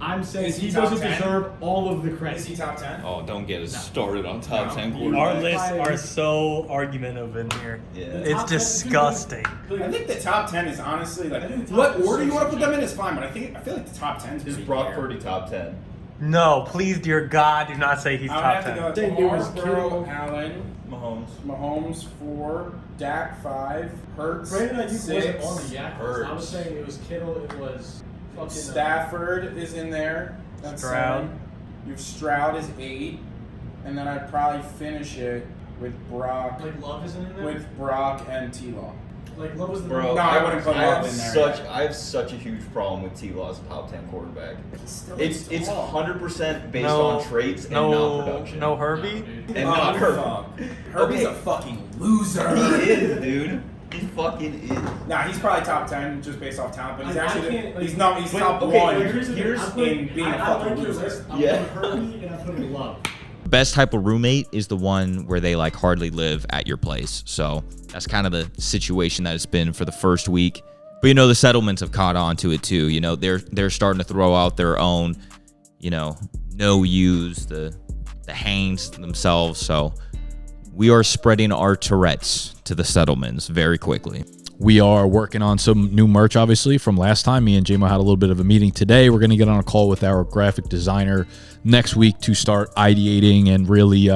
I'm saying Is he he top doesn't 10? deserve all of the credit. Is he top 10? Oh, don't get us started on top 10 Our quarterbacks. lists are so argumentative in here. Yeah. It's disgusting. I think the top 10 is honestly like what order you want to put them in is fine, but I feel like the top 10 is Brock Purdy top 10? No, please, dear God, do not say he's I would top have 10. to go Say Lamar, it was Burrow, Kittle. Allen, Mahomes. Mahomes 4, Dak 5, Hurts Brandon Ayuk 6, wasn't on the yak list. I was saying it was Kittle, it was fucking Stafford is in there. That's Stroud. 7. You have Stroud is 8, and then I'd probably finish it with Brock. like Love isn't in there. With Brock and T-Law. Like Love was the Bro, No, I wouldn't put Love in there. I have such a huge problem with T-Law as a top 10 quarterback. It's tall. 100% based No, on traits and not production. No Herbie? And not Herbie. Fuck. Herbie's a fucking loser. He is, dude. He fucking is. Nah, he's probably top 10 just based off talent, but he's I actually can't, like- he's top okay, 1 but Here's the thing, years I'm putting- in being a I fucking like your loser. list. I'm Yeah. putting Herbie and I'm putting Love. Best type of roommate is the one where they like hardly live at your place. So that's kind of the situation that it's been for the first week. But you know, the settlements have caught on to it too. You know, they're starting to throw out their own, you know, no use, the hangs themselves. So we are spreading our Tourette's to the settlements very quickly. We are working on some new merch, obviously, from last time. Me and JMO had a little bit of a meeting today. We're going to get on a call with our graphic designer next week to start ideating and really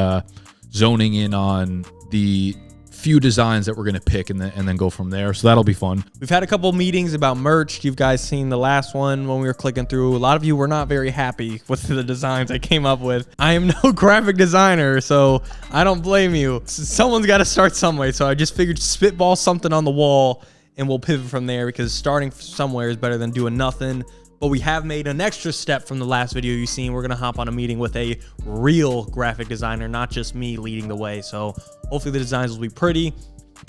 zoning in on the few designs that we're going to pick and then go from there. So that'll be fun. We've had a couple meetings about merch. You guys seen the last one when we were clicking through. A lot of you were not very happy with the designs I came up with. I am no graphic designer, so I don't blame you. Someone's got to start somewhere. So I just figured spitball something on the wall and we'll pivot from there, because starting somewhere is better than doing nothing. But we have made an extra step from the last video you've seen. We're going to hop on a meeting with a real graphic designer, not just me leading the way. So hopefully the designs will be pretty.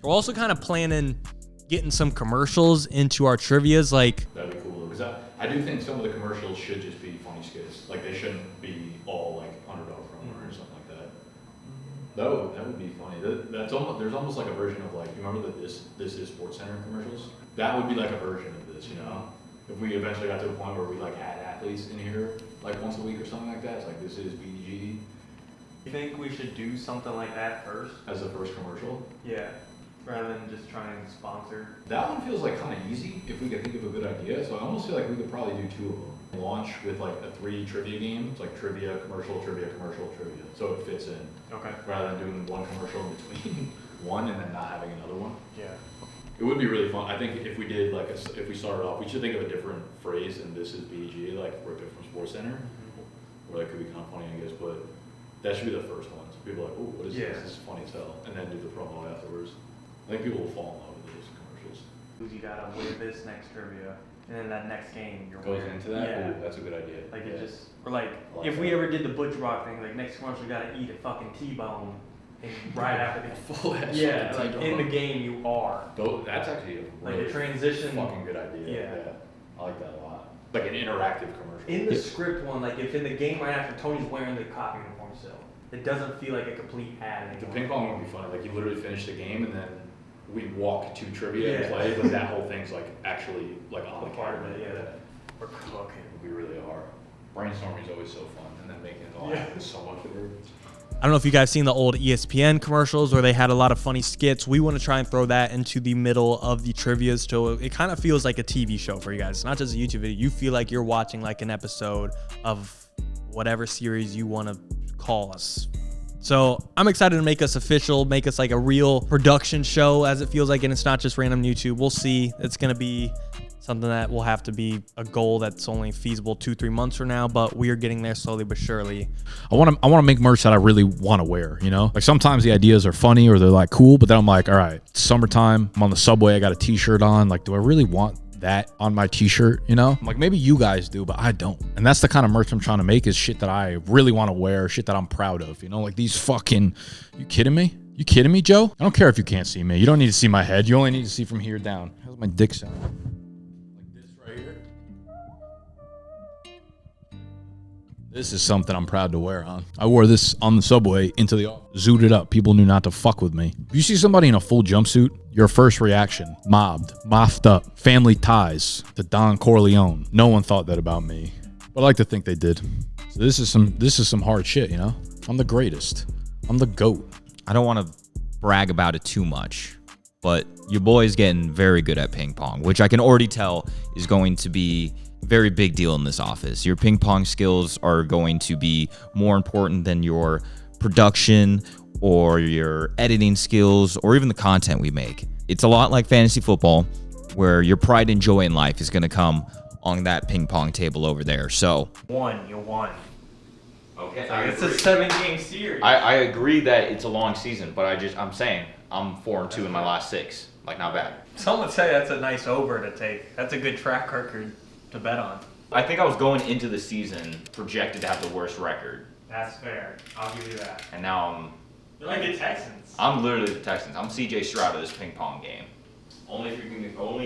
We're also kind of planning getting some commercials into our trivias. Like, That'd be cool, because I do think some of the commercials should just be funny skits. Like, they shouldn't be all like underdog promo or something like that. That would be funny. That's almost, there's almost like a version of, like, you remember the this is Sports Center commercials? That would be like a version of this, you know? If we eventually got to a point where we like had athletes in here like once a week or something like that, it's like, this is BDGE You think we should do something like that first? as the first commercial. Yeah. Rather than just trying to sponsor. That one feels like kind of easy if we could think of a good idea. So I almost feel like we could probably do 2 of them. Launch with like a 3 trivia game. It's like trivia, commercial, trivia, commercial, trivia. So it fits in. Okay. Rather than doing one commercial in between one and then not having another one. Yeah. It would be really fun. I think if we did like if we started off, we should think of a different phrase than this is BDGE, like rip it from Sports Center. Or that could be kind of funny, I guess, but that should be the first one. So people are like, oh, what is this? This is funny as hell. And then do the promo afterwards. I think people will fall in love with those commercials. You gotta wear this next trivia, and then that next game you're Goes wearing. into that? Yeah. Ooh, that's a good idea. Like Yeah. it just, or like, I like if we that. ever did the Butch Rock thing, like next commercial you gotta eat a fucking T-bone, and right after the Full ass yeah, fucking like T-bone. in the game you are. That's actually a Like really a transition. fucking good idea. Yeah. I like that a lot. Like an interactive commercial. In the script one, like if in the game right after Tony's wearing the cop uniform still, it doesn't feel like a complete ad The anymore. ping pong would be funny. Like you literally finish the game and then we walk to trivia and Yeah. play, but that whole thing's like actually like on the Part of camera. it, yeah. We're cooking. We really are. Brainstorming is always so fun, and then making it all happen is so much better. I don't know if you guys seen the old ESPN commercials where they had a lot of funny skits. We want to try and throw that into the middle of the trivias, so it kind of feels like a TV show for you guys. It's not just a YouTube video. You feel like you're watching like an episode of whatever series you want to call us. So I'm excited to make us official, make us like a real production show as it feels like, and it's not just random YouTube. We'll see. It's going to be something that will have to be a goal that's only feasible 2-3 months from now, but we are getting there slowly but surely. I want to make merch that I really want to wear, you know? Like sometimes the ideas are funny or they're like cool, but then I'm like, all right, it's summertime, I'm on the subway, I got a t-shirt on. Like, do I really want that on my t-shirt, you know? I'm like, maybe you guys do, but I don't. And that's the kind of merch I'm trying to make, is shit that I really want to wear, shit that I'm proud of, you know? Like these fucking, you kidding me? You kidding me, Joe? I don't care if you can't see me. You don't need to see my head. You only need to see from here down. How's my dick sound? This is something I'm proud to wear, huh? I wore this on the subway into the office. Zooted up. People knew not to fuck with me. If you see somebody in a full jumpsuit, your first reaction, mobbed, mouthed up, family ties to Don Corleone. No one thought that about me, but I like to think they did. So this is some hard shit, you know? I'm the greatest. I'm the GOAT. I don't want to brag about it too much, but your boy's getting very good at ping pong, which I can already tell is going to be very big deal in this office. Your ping pong skills are going to be more important than your production or your editing skills or even the content we make. It's a lot like fantasy football, where your pride and joy in life is going to come on that ping pong table over there. So You won. okay, It's a 7-game series. I agree that it's a long season, but I'm saying I'm 4-2 in my last 6. Like, not bad. Someone say that's a nice over to take. That's a good track record to bet on. I think I was going into the season projected to have the worst record, That's fair. I'll give you that. and now You're like the Texans. I'm literally the Texans. I'm CJ Stroud of this ping pong game. Only if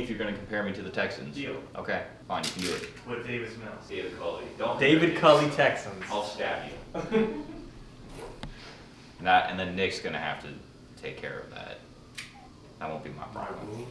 you're going to compare me to the Texans. Deal. Okay, fine, you can do it. With Davis Mills. David Culley. Don't David Culley, Texans. I'll stab you. And then Nick's gonna have to take care of that. That won't be my problem.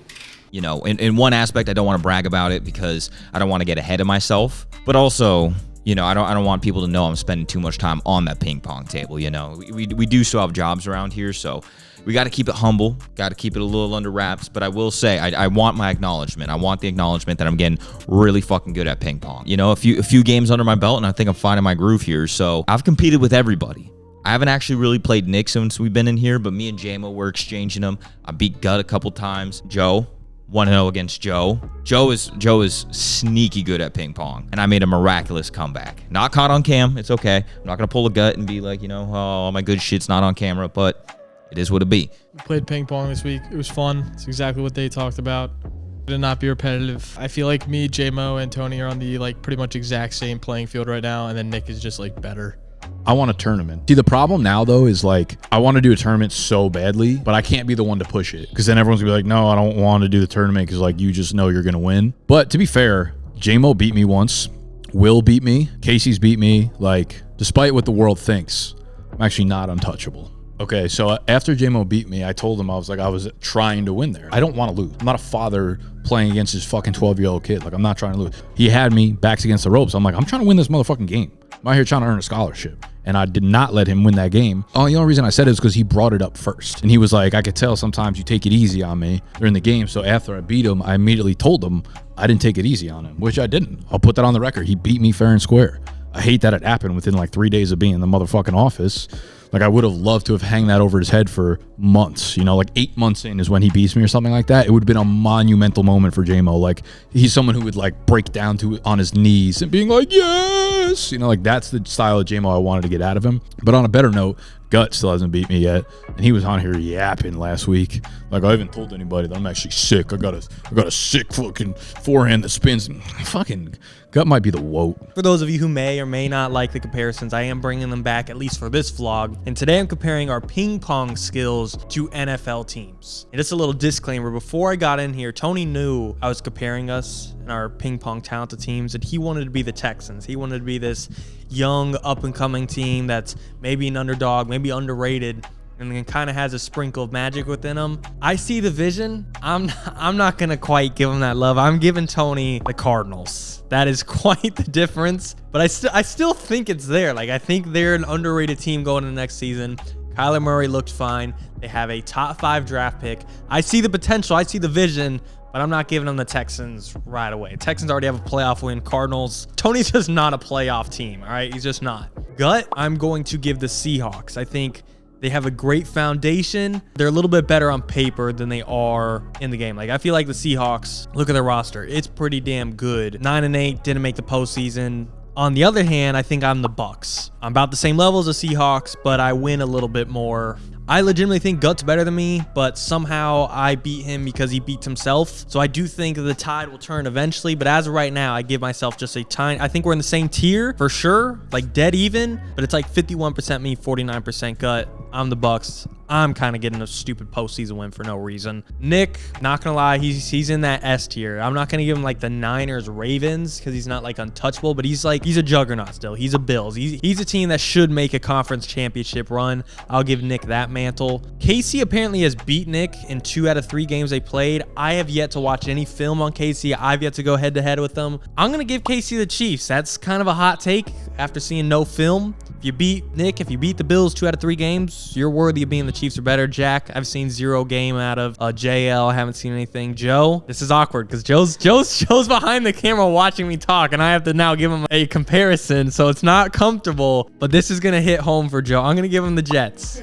You know, in one aspect, I don't want to brag about it because I don't want to get ahead of myself. But also, you know, I don't want people to know I'm spending too much time on that ping pong table. You know, we do still have jobs around here, so we got to keep it humble, got to keep it a little under wraps. But I will say, I want my acknowledgement. I want the acknowledgement that I'm getting really fucking good at ping pong. You know, a few games under my belt, and I think I'm finding my groove here. So I've competed with everybody. I haven't actually really played Nick since we've been in here, but me and JMO were exchanging them. I beat Gut a couple times. Joe, 1-0 against Joe. Joe is sneaky good at ping pong, and I made a miraculous comeback. Not caught on cam. It's okay. I'm not gonna pull a Gut and be like, you know, oh, my good shit's not on camera, but it is what it be. We played ping pong this week. It was fun. It's exactly what they talked about. To not be repetitive. I feel like me, JMO, and Tony are on the like pretty much exact same playing field right now, and then Nick is just like better. I want a tournament. See, the problem now, though, is like, I want to do a tournament so badly, but I can't be the one to push it. Because then everyone's going to be like, no, I don't want to do the tournament because, like, you just know you're going to win. But to be fair, J-Mo beat me once. Will beat me. Casey's beat me. Like, despite what the world thinks, I'm actually not untouchable. Okay, so after J-Mo beat me, I told him I was trying to win there. I don't want to lose. I'm not a father playing against his fucking 12-year-old kid. Like, I'm not trying to lose. He had me backs against the ropes. I'm like, I'm trying to win this motherfucking game. I'm out here trying to earn a scholarship. And I did not let him win that game. Oh, the only reason I said it is because he brought it up first. And he was like, I could tell sometimes you take it easy on me during the game. So after I beat him, I immediately told him I didn't take it easy on him, which I didn't. I'll put that on the record. He beat me fair and square. I hate that it happened within like 3 days of being in the motherfucking office. Like, I would have loved to have hung that over his head for months. You know, like 8 months in is when he beats me or something like that. It would have been a monumental moment for J-Mo. Like, he's someone who would like break down on his knees and being like, yes! You know, like that's the style of J-Mo I wanted to get out of him. But on a better note, Gut still hasn't beat me yet. And he was on here yapping last week. Like, I haven't told anybody that I'm actually sick. I got a sick fucking forehand that spins. Fucking Gut might be the woat. For those of you who may or may not like the comparisons, I am bringing them back, at least for this vlog. And today I'm comparing our ping pong skills to NFL teams. And just a little disclaimer, before I got in here, Tony knew I was comparing us and our ping pong talented teams, and he wanted to be the Texans. He wanted to be this young, up-and-coming team that's maybe an underdog, maybe underrated, and then kind of has a sprinkle of magic within them. I see the vision. I'm not gonna quite give him that love. I'm giving Tony the Cardinals. That is quite the difference, but I still think it's there. Like, I think they're an underrated team going into next season. Kyler Murray looked fine. They have a top 5 draft pick. I see the potential. I see the vision, but I'm not giving them the Texans right away. Texans already have a playoff win. Cardinals, Tony's just not a playoff team, all right? He's just not. Gut, I'm going to give the Seahawks. I think They have a great foundation. They're a little bit better on paper than they are in the game. Like, I feel like the Seahawks, look at their roster. It's pretty damn good. 9-8, didn't make the postseason. On the other hand, I think I'm the Bucks. I'm about the same level as the Seahawks, but I win a little bit more. I legitimately think Gut's better than me, but somehow I beat him because he beats himself. So I do think the tide will turn eventually, but as of right now, I give myself just a tiny, I think we're in the same tier for sure, like dead even, but it's like 51% me, 49% Gut. I'm the Bucks. I'm kind of getting a stupid postseason win for no reason. Nick, not gonna lie, he's in that S tier. I'm not gonna give him like the Niners Ravens because he's not like untouchable, but he's a juggernaut still. He's a Bills. He's a team that should make a conference championship run. I'll give Nick that mantle. Casey apparently has beat Nick in 2 out of 3 games they played. I have yet to watch any film on Casey. I've yet to go head to head with them. I'm gonna give Casey the Chiefs. That's kind of a hot take after seeing no film. If you beat Nick, if you beat the Bills 2 out of 3 games, you're worthy of being the Chiefs are better. Jack, I've seen 0 game out of JL. I haven't seen anything. Joe, this is awkward because Joe's behind the camera watching me talk, and I have to now give him a comparison, so it's not comfortable. But this is gonna hit home for Joe. I'm gonna give him the Jets.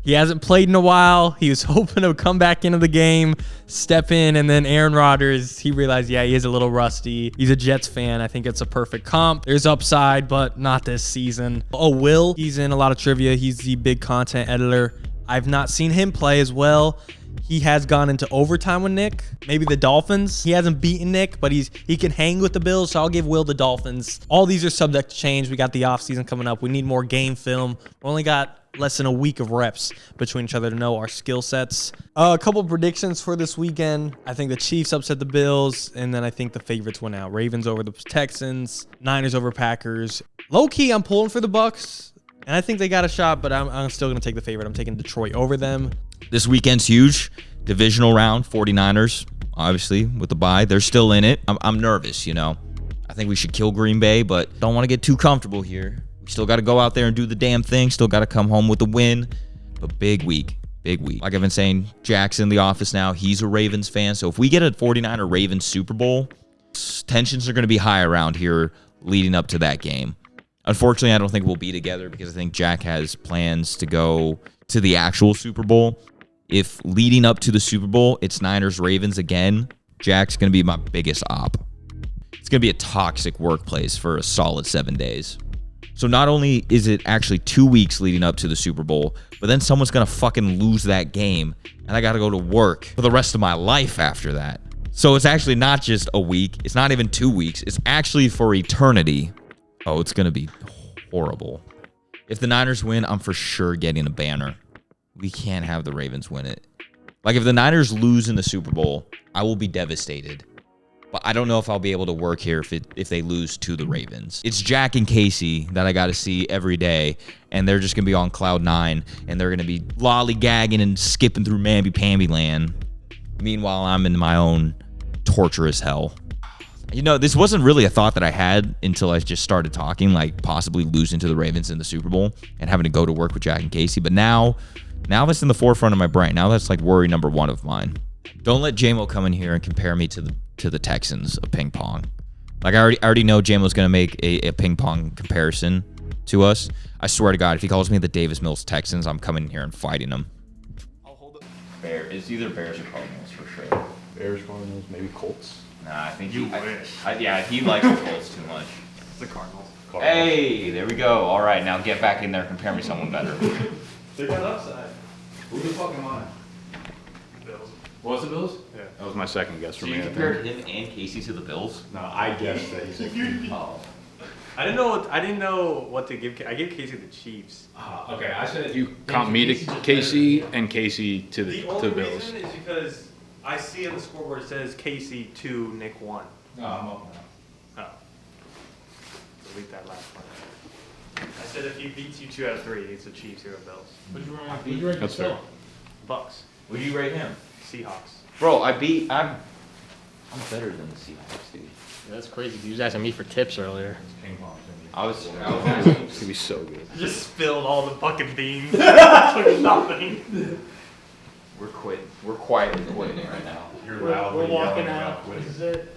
He hasn't played in a while. He was hoping to come back into the game, step in, and then Aaron Rodgers, he realized, yeah, he is a little rusty. He's a Jets fan. I think it's a perfect comp. There's upside, but not this season. Oh, Will, he's in a lot of trivia. He's the big content editor. I've not seen him play as well. He has gone into overtime with Nick. Maybe the Dolphins. He hasn't beaten Nick, but he can hang with the Bills, so I'll give Will the Dolphins. All these are subject to change. We got the offseason coming up. We need more game film. We only got less than a week of reps between each other to know our skill sets. A couple predictions for this weekend. I think the Chiefs upset the Bills, and then I think the favorites went out. Ravens over the Texans, Niners over Packers. Low-key, I'm pulling for the Bucks, and I think they got a shot, but I'm still going to take the favorite. I'm taking Detroit over them. This weekend's huge. Divisional round, 49ers, obviously, with the bye. They're still in it. I'm nervous, you know. I think we should kill Green Bay, but don't want to get too comfortable here. We still got to go out there and do the damn thing. Still got to come home with a win. But big week. Big week. Like I've been saying, Jack's in the office now. He's a Ravens fan. So if we get a 49er Ravens Super Bowl, tensions are going to be high around here leading up to that game. Unfortunately, I don't think we'll be together because I think Jack has plans to go to the actual Super Bowl. If leading up to the Super Bowl, it's Niners Ravens again, Jack's going to be my biggest op. It's going to be a toxic workplace for a solid 7 days. So not only is it actually 2 weeks leading up to the Super Bowl, but then someone's going to fucking lose that game, and I got to go to work for the rest of my life after that. So it's actually not just a week. It's not even 2 weeks. It's actually for eternity. Oh, it's going to be horrible. If the Niners win, I'm for sure getting a banner. We can't have the Ravens win it. Like, if the Niners lose in the Super Bowl, I will be devastated. But I don't know if I'll be able to work here if they lose to the Ravens. It's Jack and Casey that I got to see every day, and they're just going to be on cloud 9, and they're going to be lollygagging and skipping through mamby-pamby land. Meanwhile, I'm in my own torturous hell. You know, this wasn't really a thought that I had until I just started talking, like possibly losing to the Ravens in the Super Bowl and having to go to work with Jack and Casey. But now that's in the forefront of my brain. Now that's like worry number 1 of mine. Don't let JMO come in here and compare me to the Texans of ping pong. Like, I already know JMO's going to make a ping pong comparison to us. I swear to God, if he calls me the Davis Mills Texans, I'm coming in here and fighting him. I'll hold it. It's either Bears or Cardinals for sure. Bears, Cardinals, maybe Colts. Nah, I think You wish. Yeah, he likes the Colts too much. It's the Cardinals. Hey, there we go. All right, now get back in there. Compare me to someone better. They got upside. Who the fuck am I? Bills. What was the Bills? Yeah. That was my second guess for So me. you compared him and Casey to the Bills? No, I guessed that he's a Oh. I didn't know what to give. I gave Casey the Chiefs. Okay, I said you comp me to Casey and Casey to the only Bills. reason is because I see on the scoreboard it says Casey 2, Nick 1. No, I'm up now. Oh. Delete that last part. I said if he beats you 2 out of 3, it's the Chiefs, 0 Bills. What'd you rate? That's fair. Bucks. Would you rate him? Seahawks. Bro, I'm better than the Seahawks, dude. That's crazy. He was asking me for tips earlier. I was It's gonna be so good. Just spilled all the fucking beans. Took nothing. We're quitting. We're quietly quitting right now. You're We're loudly walking yelling out. about quitting. This is it.